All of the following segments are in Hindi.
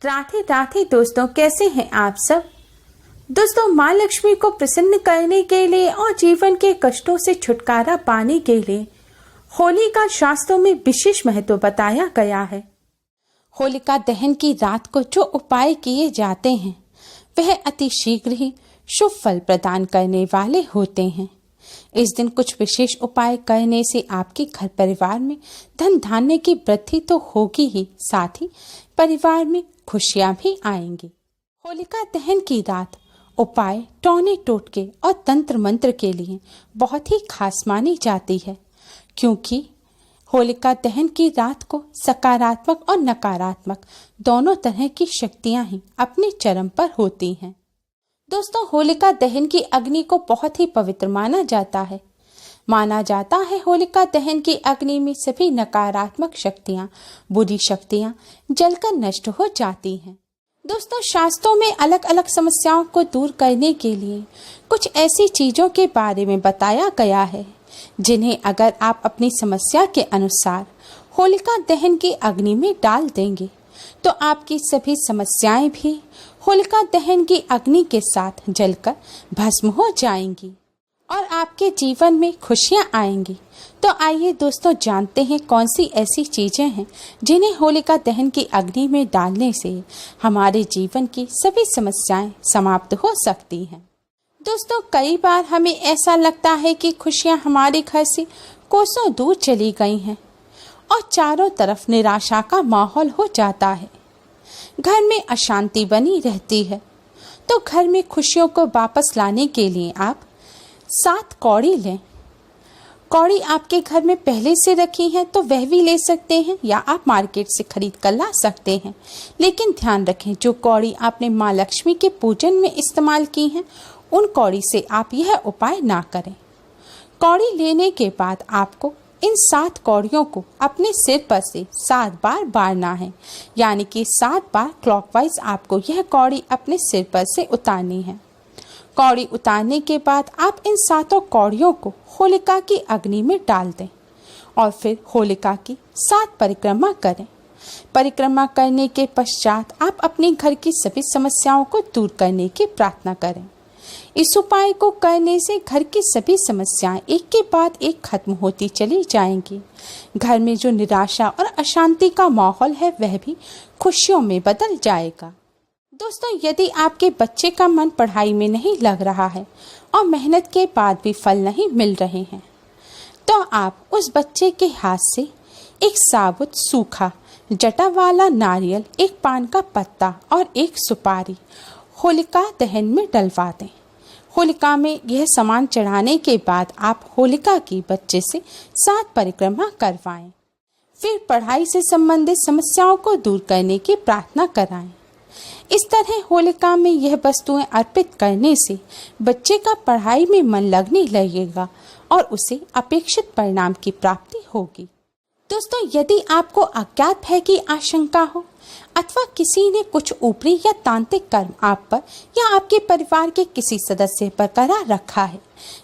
राधे राधे दोस्तों, कैसे हैं आप सब। दोस्तों, माँ लक्ष्मी को प्रसन्न करने के लिए और जीवन के कष्टों से छुटकारा पाने के लिए होली का शास्त्रों में विशेष महत्व बताया गया है। होलिका दहन की रात को जो उपाय किए जाते हैं वह अति शीघ्र ही शुभ फल प्रदान करने वाले होते हैं। इस दिन कुछ विशेष उपाय करने से आपके घर परिवार में धन धान्य की वृद्धि तो होगी ही, साथ ही परिवार में खुशियां भी आएंगी। होलिका दहन की रात उपाय टोने टोटके और तंत्र मंत्र के लिए बहुत ही खास मानी जाती है, क्योंकि होलिका दहन की रात को सकारात्मक और नकारात्मक दोनों तरह की शक्तियां ही अपने चरम पर होती हैं। दोस्तों, होलिका दहन की अग्नि को बहुत ही पवित्र माना जाता है। माना जाता है होलिका दहन की अग्नि में सभी नकारात्मक शक्तियां, बुरी शक्तियां जलकर नष्ट हो जाती हैं। दोस्तों, शास्त्रों में अलग अलग समस्याओं को दूर करने के लिए कुछ ऐसी चीजों के बारे में बताया गया है जिन्हें अगर आप अपनी समस्या के अनुसार होलिका दहन की अग्नि में डाल देंगे तो आपकी सभी समस्याएं भी होलिका दहन की अग्नि के साथ जलकर भस्म हो जाएंगी और आपके जीवन में खुशियां आएंगी। तो आइए दोस्तों, जानते हैं कौन सी ऐसी चीजें हैं जिन्हें होलिका दहन की अग्नि में डालने से हमारे जीवन की सभी समस्याएं समाप्त हो सकती हैं। दोस्तों, कई बार हमें ऐसा लगता है कि खुशियां हमारे घर से कोसों दूर चली गई हैं और चारों तरफ निराशा का माहौल हो जाता है। घर में अशांति बनी रहती है। तो घर में खुशियों को वापस लाने के लिए आप 7 कौड़ी लें। कौड़ी आपके घर में पहले से रखी है तो वह भी ले सकते हैं या आप मार्केट से खरीद कर ला सकते हैं। लेकिन ध्यान रखें, जो कौड़ी आपने माँ लक्ष्मी के पूजन में इस्तेमाल की हैं उन कौड़ी से आप यह उपाय ना करें। कौड़ी लेने के बाद आपको इन 7 कौड़ियों को अपने सिर पर से 7 बार बारना है, यानी कि 7 बार क्लॉकवाइज आपको यह कौड़ी अपने सिर पर से उतारनी है। कौड़ी उतारने के बाद आप इन 7 कौड़ियों को होलिका की अग्नि में डाल दें और फिर होलिका की 7 परिक्रमा करें। परिक्रमा करने के पश्चात आप अपने घर की सभी समस्याओं को दूर करने की प्रार्थना करें। इस उपाय को करने से घर की सभी समस्याएं एक के बाद एक खत्म होती चली जाएंगी। घर में जो निराशा और अशांति का माहौल है वह भी खुशियों में बदल जाएगा। दोस्तों, यदि आपके बच्चे का मन पढ़ाई में नहीं लग रहा है और मेहनत के बाद भी फल नहीं मिल रहे हैं, तो आप उस बच्चे के हाथ से एक साबुत सूखा जटा वाला नारियल, एक पान का पत्ता और एक सुपारी होलिका दहन में डलवा दें। होलिका में यह सामान चढ़ाने के बाद आप होलिका की बच्चे से 7 परिक्रमा करवाएं। फिर पढ़ाई से संबंधित समस्याओं को दूर करने की प्रार्थना कराएं। इस तरह होलिका में यह वस्तुएं अर्पित करने से बच्चे का पढ़ाई में मन लगने लगेगा और उसे अपेक्षित परिणाम की प्राप्ति होगी। दोस्तों, यदि आपको अज्ञात भय की आशंका हो अथवा किसी ने कुछ ऊपरी या तांत्रिक कर्म आप पर या आपके परिवार के किसी सदस्य पर करा रखा है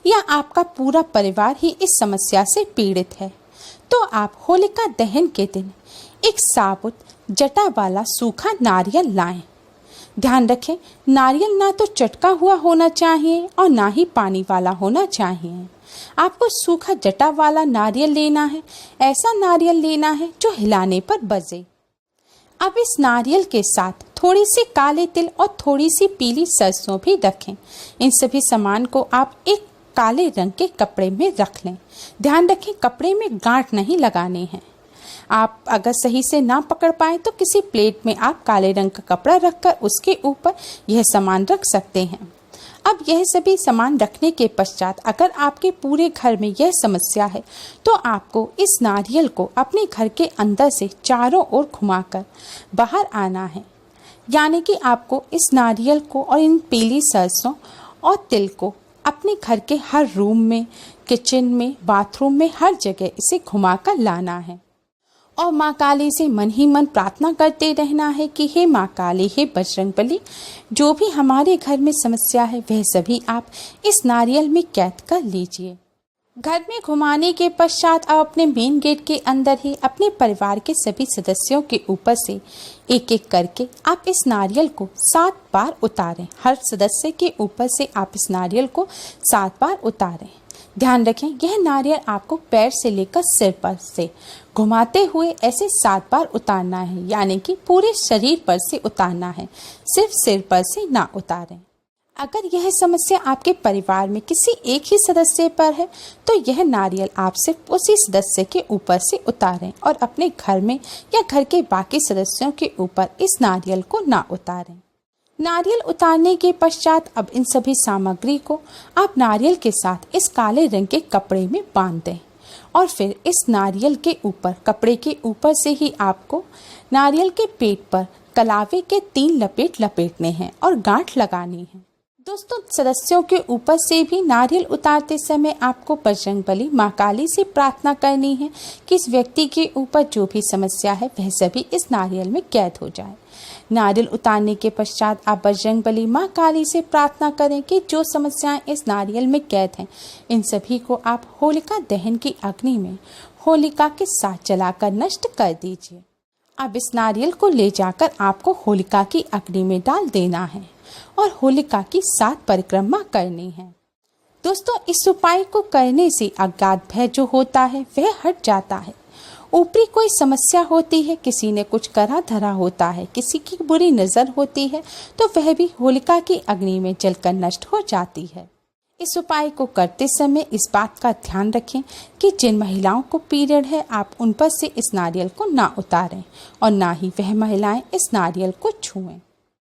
या आपका पूरा परिवार ही इस समस्या से पीड़ित है, तो आप होलिका दहन के दिन एक साबुत जटा वाला सूखा नारियल लाएं। ध्यान रखें, नारियल ना तो चटका हुआ होना चाहिए और ना ही पानी वाला होना चाहिए। आपको सूखा जटा वाला नारियल लेना है। ऐसा नारियल लेना है जो हिलाने पर बजे। अब इस नारियल के साथ थोड़ी सी काले तिल और थोड़ी सी पीली सरसों भी रखें। इन सभी सामान को आप एक काले रंग के कपड़े में रख लें। ध्यान रखें, कपड़े में गांठ नहीं लगाने हैं। आप अगर सही से ना पकड़ पाए तो किसी प्लेट में आप काले रंग का कपड़ा रखकर उसके ऊपर यह सामान रख सकते हैं। अब यह सभी सामान रखने के पश्चात अगर आपके पूरे घर में यह समस्या है तो आपको इस नारियल को अपने घर के अंदर से चारों ओर घुमाकर बाहर आना है। यानी कि आपको इस नारियल को और इन पीली सरसों और तिल को अपने घर के हर रूम में, किचन में, बाथरूम में, हर जगह इसे घुमाकर लाना है और माँ काली से मन ही मन प्रार्थना करते रहना है कि हे माँ काली, हे बजरंगबली, जो भी हमारे घर में समस्या है वह सभी आप इस नारियल में कैद कर लीजिए। घर में घुमाने के पश्चात आप अपने मेन गेट के अंदर ही अपने परिवार के सभी सदस्यों के ऊपर से एक एक करके आप इस नारियल को 7 बार उतारें। हर सदस्य के ऊपर से आप इस नारियल को 7 बार उतारें। ध्यान रखें, यह नारियल आपको पैर से लेकर सिर पर से घुमाते हुए ऐसे 7 बार उतारना है, यानी कि पूरे शरीर पर से उतारना है, सिर्फ सिर पर से ना उतारें। अगर यह समस्या आपके परिवार में किसी एक ही सदस्य पर है तो यह नारियल आप सिर्फ उसी सदस्य के ऊपर से उतारें और अपने घर में या घर के बाकी सदस्यों के ऊपर इस नारियल को ना उतारें। नारियल उतारने के पश्चात अब इन सभी सामग्री को आप नारियल के साथ इस काले रंग के कपड़े में बांध दें और फिर इस नारियल के ऊपर, कपड़े के ऊपर से ही आपको नारियल के पेट पर कलावे के 3 लपेट लपेटने हैं और गांठ लगानी है। दोस्तों, सदस्यों के ऊपर से भी नारियल उतारते समय आपको बजरंगबली माँ काली से प्रार्थना करनी है कि इस व्यक्ति के ऊपर जो भी समस्या है वह सभी इस नारियल में कैद हो जाए। नारियल उतारने के पश्चात आप बजरंगबली माँ काली से प्रार्थना करें कि जो समस्याएं इस नारियल में कैद हैं, इन सभी को आप होलिका दहन की अग्नि में होलिका के साथ जलाकर नष्ट कर दीजिए। अब इस नारियल को ले जाकर आपको होलिका की अग्नि में डाल देना है और होलिका की 7 परिक्रमा करनी है। दोस्तों, इस उपाय को करने से अज्ञात भय जो होता है वह हट जाता है। ऊपरी कोई समस्या होती है, किसी ने कुछ करा धरा होता है, किसी की बुरी नजर होती है, तो वह भी होलिका की अग्नि में जलकर नष्ट हो जाती है। इस उपाय को करते समय इस बात का ध्यान रखें कि जिन महिलाओं को पीरियड है आप उन पर से इस नारियल को ना उतारें और ना ही वह महिलाएं इस नारियल को छुएं।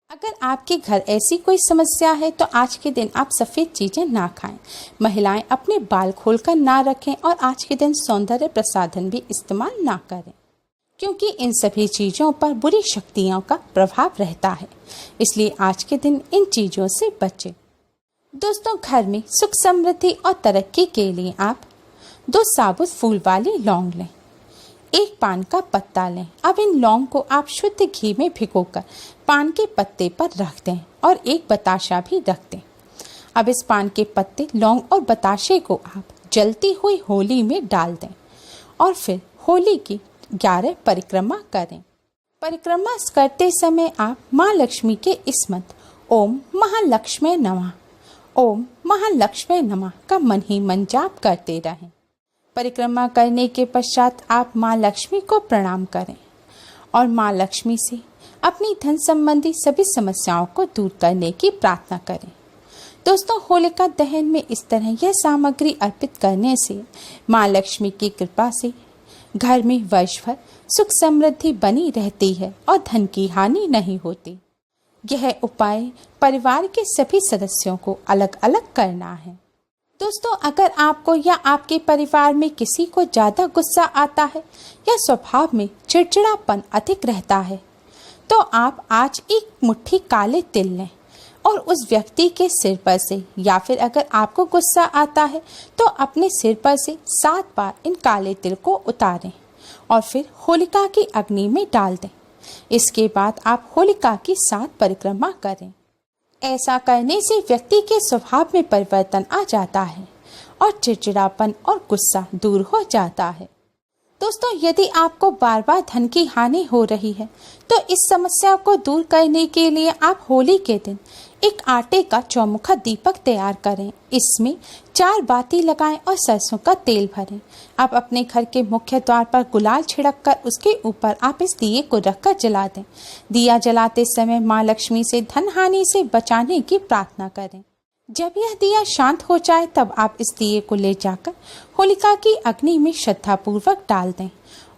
अगर आपके घर ऐसी कोई समस्या है तो आज के दिन आप सफ़ेद चीज़ें ना खाएं, महिलाएं अपने बाल खोलकर ना रखें और आज के दिन सौंदर्य प्रसाधन भी इस्तेमाल ना करें, क्योंकि इन सभी चीज़ों पर बुरी शक्तियों का प्रभाव रहता है। इसलिए आज के दिन इन चीज़ों से बचें। दोस्तों, घर में सुख समृद्धि और तरक्की के लिए आप 2 साबुत फूल वाली लौंग लें, 1 पान का पत्ता लें। अब इन लौंग को आप शुद्ध घी में भिगोकर पान के पत्ते पर रख दें और 1 बताशा भी रख दें। अब इस पान के पत्ते, लौंग और बताशे को आप जलती हुई होली में डाल दें और फिर होली की 11 परिक्रमा करें। परिक्रमा करते समय आप माँ लक्ष्मी के इस मंत्र ओम महालक्ष्मी नमः, ओम महालक्ष्मी नमः का मन ही मन जाप करते रहें। परिक्रमा करने के पश्चात आप माँ लक्ष्मी को प्रणाम करें और माँ लक्ष्मी से अपनी धन संबंधी सभी समस्याओं को दूर करने की प्रार्थना करें। दोस्तों, होलिका दहन में इस तरह यह सामग्री अर्पित करने से माँ लक्ष्मी की कृपा से घर में वर्ष भर सुख समृद्धि बनी रहती है और धन की हानि नहीं होती। यह उपाय परिवार के सभी सदस्यों को अलग अलग करना है। दोस्तों, अगर आपको या आपके परिवार में किसी को ज़्यादा गुस्सा आता है या स्वभाव में चिड़चिड़ापन अधिक रहता है तो आप आज 1 मुट्ठी काले तिल लें और उस व्यक्ति के सिर पर से, या फिर अगर आपको गुस्सा आता है तो अपने सिर पर से 7 बार इन काले तिल को उतारें और फिर होलिका की अग्नि में डाल दें। इसके बाद आप होलिका की 7 परिक्रमा करें। ऐसा करने से व्यक्ति के स्वभाव में परिवर्तन आ जाता है और चिड़चिड़ापन और गुस्सा दूर हो जाता है। दोस्तों, यदि आपको बार बार धन की हानि हो रही है तो इस समस्या को दूर करने के लिए आप होली के दिन एक आटे का चौमुखा दीपक तैयार करें। इसमें 4 बाती लगाएं और सरसों का तेल भरें। आप अपने घर के मुख्य द्वार पर गुलाल छिड़क कर उसके ऊपर आप इस दिए को रखकर जला दें। दिया जलाते समय माँ लक्ष्मी से धन हानि से बचाने की प्रार्थना करें। जब यह दिया शांत हो जाए तब आप इस दिए को ले जाकर होलिका की अग्नि में श्रद्धापूर्वक डाल दें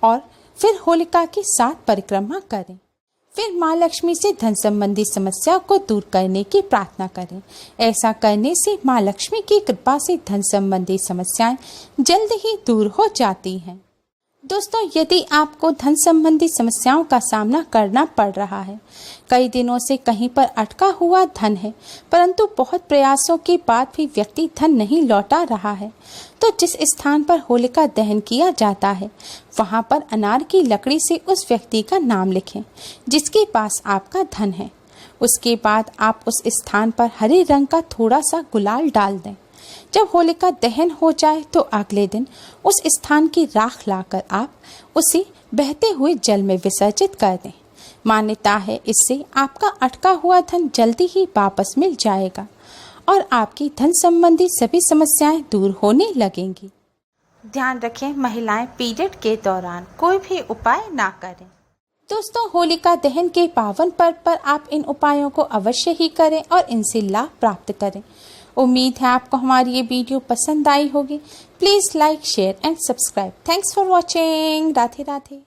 और फिर होलिका की 7 परिक्रमा करें। फिर माँ लक्ष्मी से धन संबंधी समस्या को दूर करने की प्रार्थना करें। ऐसा करने से माँ लक्ष्मी की कृपा से धन संबंधी समस्याएं जल्द ही दूर हो जाती हैं। दोस्तों, यदि आपको धन संबंधी समस्याओं का सामना करना पड़ रहा है, कई दिनों से कहीं पर अटका हुआ धन है परंतु बहुत प्रयासों के बाद भी व्यक्ति धन नहीं लौटा रहा है, तो जिस स्थान पर होलिका दहन किया जाता है वहां पर अनार की लकड़ी से उस व्यक्ति का नाम लिखें जिसके पास आपका धन है। उसके बाद आप उस स्थान पर हरे रंग का थोड़ा सा गुलाल डाल दें जब होलिका दहन हो जाए तो अगले दिन उस स्थान की राख लाकर आप उसे बहते हुए जल में विसर्जित कर दें। मान्यता है इससे आपका अटका हुआ धन जल्दी ही वापस मिल जाएगा और आपकी धन संबंधी सभी समस्याएं दूर होने लगेंगी। ध्यान रखें, महिलाएं पीरियड के दौरान कोई भी उपाय ना करें। दोस्तों, होलिका दहन के पावन पर्व पर आप इन उपायों को अवश्य ही करें और इनसे लाभ प्राप्त करें। उम्मीद है आपको हमारी ये वीडियो पसंद आई होगी। Please like, share and subscribe. Thanks for watching. Radhe Radhe.